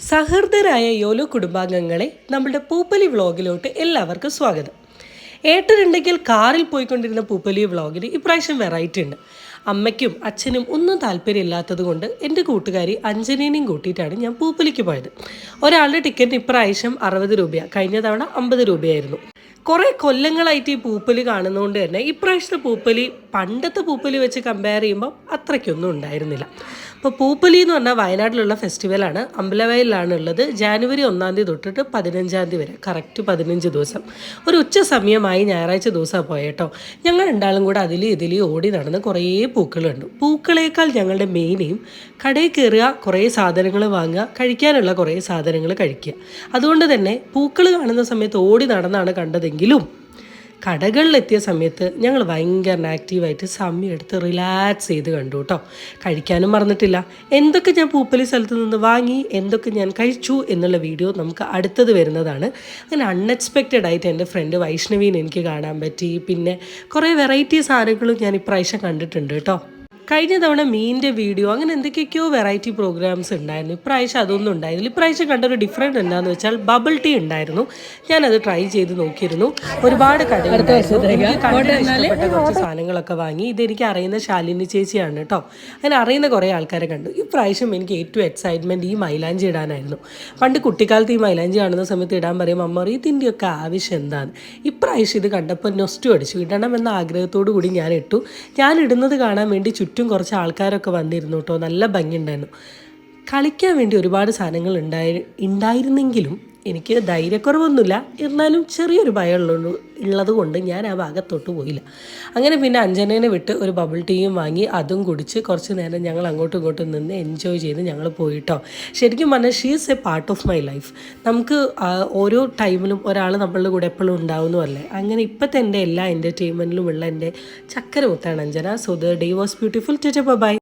സഹൃദരായ Yolo കുടുംബാംഗങ്ങളെ നമ്മുടെ പൂപ്പലി വ്ളോഗിലോട്ട് എല്ലാവർക്കും സ്വാഗതം. ഏട്ടനുണ്ടെങ്കിൽ കാറിൽ പോയിക്കൊണ്ടിരുന്ന പൂപ്പലി വ്ളോഗിന് ഇപ്രാവശ്യം വെറൈറ്റി ഉണ്ട്. അമ്മയ്ക്കും അച്ഛനും ഒന്നും താല്പര്യമില്ലാത്തത് കൊണ്ട് എൻ്റെ കൂട്ടുകാരി അഞ്ജനേനെയും കൂട്ടിയിട്ടാണ് ഞാൻ പൂപ്പലിക്ക് പോയത്. ഒരാളുടെ ടിക്കറ്റ് ഇപ്രാവശ്യം 60 രൂപയാണ്, കഴിഞ്ഞ തവണ 50 രൂപയായിരുന്നു. കുറേ കൊല്ലങ്ങളായിട്ട് ഈ പൂപ്പലി കാണുന്നതുകൊണ്ട് തന്നെ ഇപ്രാവശ്യത്തെ പൂപ്പലി പണ്ടത്തെ പൂപ്പലി വെച്ച് കമ്പയർ ചെയ്യുമ്പോൾ അത്രയ്ക്കൊന്നും ഉണ്ടായിരുന്നില്ല. അപ്പോൾ പൂപ്പലി എന്ന് പറഞ്ഞാൽ വയനാട്ടിലുള്ള ഫെസ്റ്റിവലാണ്. അമ്പലവയലിലാണ് ഉള്ളത്. ജാനുവരി 1 തൊട്ടിട്ട് 15 വരെ, കറക്റ്റ് 15 ദിവസം. ഒരു ഉച്ച സമയമായി ഞായറാഴ്ച ദിവസമാണ് പോയേട്ടോ. ഞങ്ങൾ രണ്ടാളും കൂടെ ഇതിലും ഓടി നടന്ന് കുറേ പൂക്കൾ കണ്ടു. പൂക്കളേക്കാൾ ഞങ്ങളുടെ മെയിനെയും കടയിൽ കയറുക, കുറേ സാധനങ്ങൾ വാങ്ങുക, കഴിക്കാനുള്ള കുറേ സാധനങ്ങൾ കഴിക്കുക. അതുകൊണ്ട് തന്നെ പൂക്കൾ കാണുന്ന സമയത്ത് ഓടി നടന്നാണ് കണ്ടതെങ്കിലും കടകളിലെത്തിയ സമയത്ത് ഞങ്ങൾ ഭയങ്കര ആക്റ്റീവായിട്ട് സമയം എടുത്ത് റിലാക്സ് ചെയ്ത് കണ്ടു കേട്ടോ. കഴിക്കാനും മറന്നിട്ടില്ല. എന്തൊക്കെ ഞാൻ പൂപ്പലി സ്ഥലത്ത് നിന്ന് വാങ്ങി, എന്തൊക്കെ ഞാൻ കഴിച്ചു എന്നുള്ള വീഡിയോ നമുക്ക് അടുത്തത് വരുന്നതാണ്. അങ്ങനെ അൺഎക്സ്പെക്റ്റഡ് ആയിട്ട് എൻ്റെ ഫ്രണ്ട് വൈഷ്ണവീനെ എനിക്ക് കാണാൻ പറ്റി. പിന്നെ കുറേ വെറൈറ്റി സാധനങ്ങളും ഞാൻ ഇപ്രാവശ്യം കണ്ടിട്ടുണ്ട് കേട്ടോ. കഴിഞ്ഞ തവണ മീനിൻ്റെ വീഡിയോ അങ്ങനെ എന്തൊക്കെയൊക്കെയോ വെറൈറ്റി പ്രോഗ്രാംസ് ഉണ്ടായിരുന്നു. ഇപ്രാവശ്യം അതൊന്നും ഉണ്ടായിരുന്നില്ല. ഇപ്രാവശ്യം കണ്ടൊരു ഡിഫറൻറ്റ് എന്താണെന്ന് വെച്ചാൽ ബബിൾ ടീ ഉണ്ടായിരുന്നു. ഞാനത് ട്രൈ ചെയ്ത് നോക്കിയിരുന്നു. ഒരുപാട് കടകളുണ്ടായിരുന്നു. എനിക്ക് കണ്ടിട്ട് ഇഷ്ടപ്പെട്ട കുറച്ച് സാധനങ്ങളൊക്കെ വാങ്ങി. ഇതെനിക്ക് അറിയുന്ന ശാലിനി ചേച്ചിയാണ് കേട്ടോ. അങ്ങനെ അറിയുന്ന കുറേ ആൾക്കാരെ കണ്ടു. ഇപ്രാവശ്യം എനിക്ക് ഏറ്റവും എക്സൈറ്റ്മെൻറ്റ് ഈ മൈലാഞ്ചി ഇടാനായിരുന്നു. പണ്ട് കുട്ടിക്കാലത്ത് ഈ മൈലാഞ്ചി കാണുന്ന സമയത്ത് ഇടാൻ പറയും അമ്മ പറയും ഇതിൻ്റെയൊക്കെ ആവശ്യം എന്താണ്. ഇപ്രാവശ്യം ഇത് കണ്ടപ്പോൾ നൊസ്റ്റു അടിച്ചു. ഇടണം എന്ന ആഗ്രഹത്തോടു കൂടി ഞാൻ ഇട്ടു. ഞാൻ ഇടുന്നത് കാണാൻ വേണ്ടി ചുറ്റും കുറച്ച് ആൾക്കാരൊക്കെ വന്നിരുന്നു കേട്ടോ. നല്ല ഭംഗിയുണ്ടായിരുന്നു. കളിക്കാൻ വേണ്ടി ഒരുപാട് സാധനങ്ങൾ ഉണ്ടായിരുന്നെങ്കിലും എനിക്ക് ധൈര്യക്കുറവൊന്നുമില്ല. എന്നാലും ചെറിയൊരു ഭയം ഉള്ളത് കൊണ്ട് ഞാൻ ആ ഭാഗത്തോട്ട് പോയില്ല. അങ്ങനെ പിന്നെ അഞ്ജനേനെ വിട്ട് ഒരു ബബിൾ ടീയും വാങ്ങി അതും കുടിച്ച് കുറച്ച് നേരം ഞങ്ങൾ അങ്ങോട്ടും ഇങ്ങോട്ടും നിന്ന് എൻജോയ് ചെയ്ത് ഞങ്ങൾ പോയിട്ടോ. ശരിക്കും പറഞ്ഞാൽ she is A part of my life. നമുക്ക് ഓരോ ടൈമിലും ഒരാൾ നമ്മളുടെ കൂടെ എപ്പോഴും ഉണ്ടാവുന്നതല്ലേ. അങ്ങനെ ഇപ്പോഴത്തെ എൻ്റെ എല്ലാ എൻ്റർടൈൻമെൻറ്റിലും ഉള്ള എൻ്റെ ചക്കര മുത്താണ് Anjana. So the day was beautiful. By.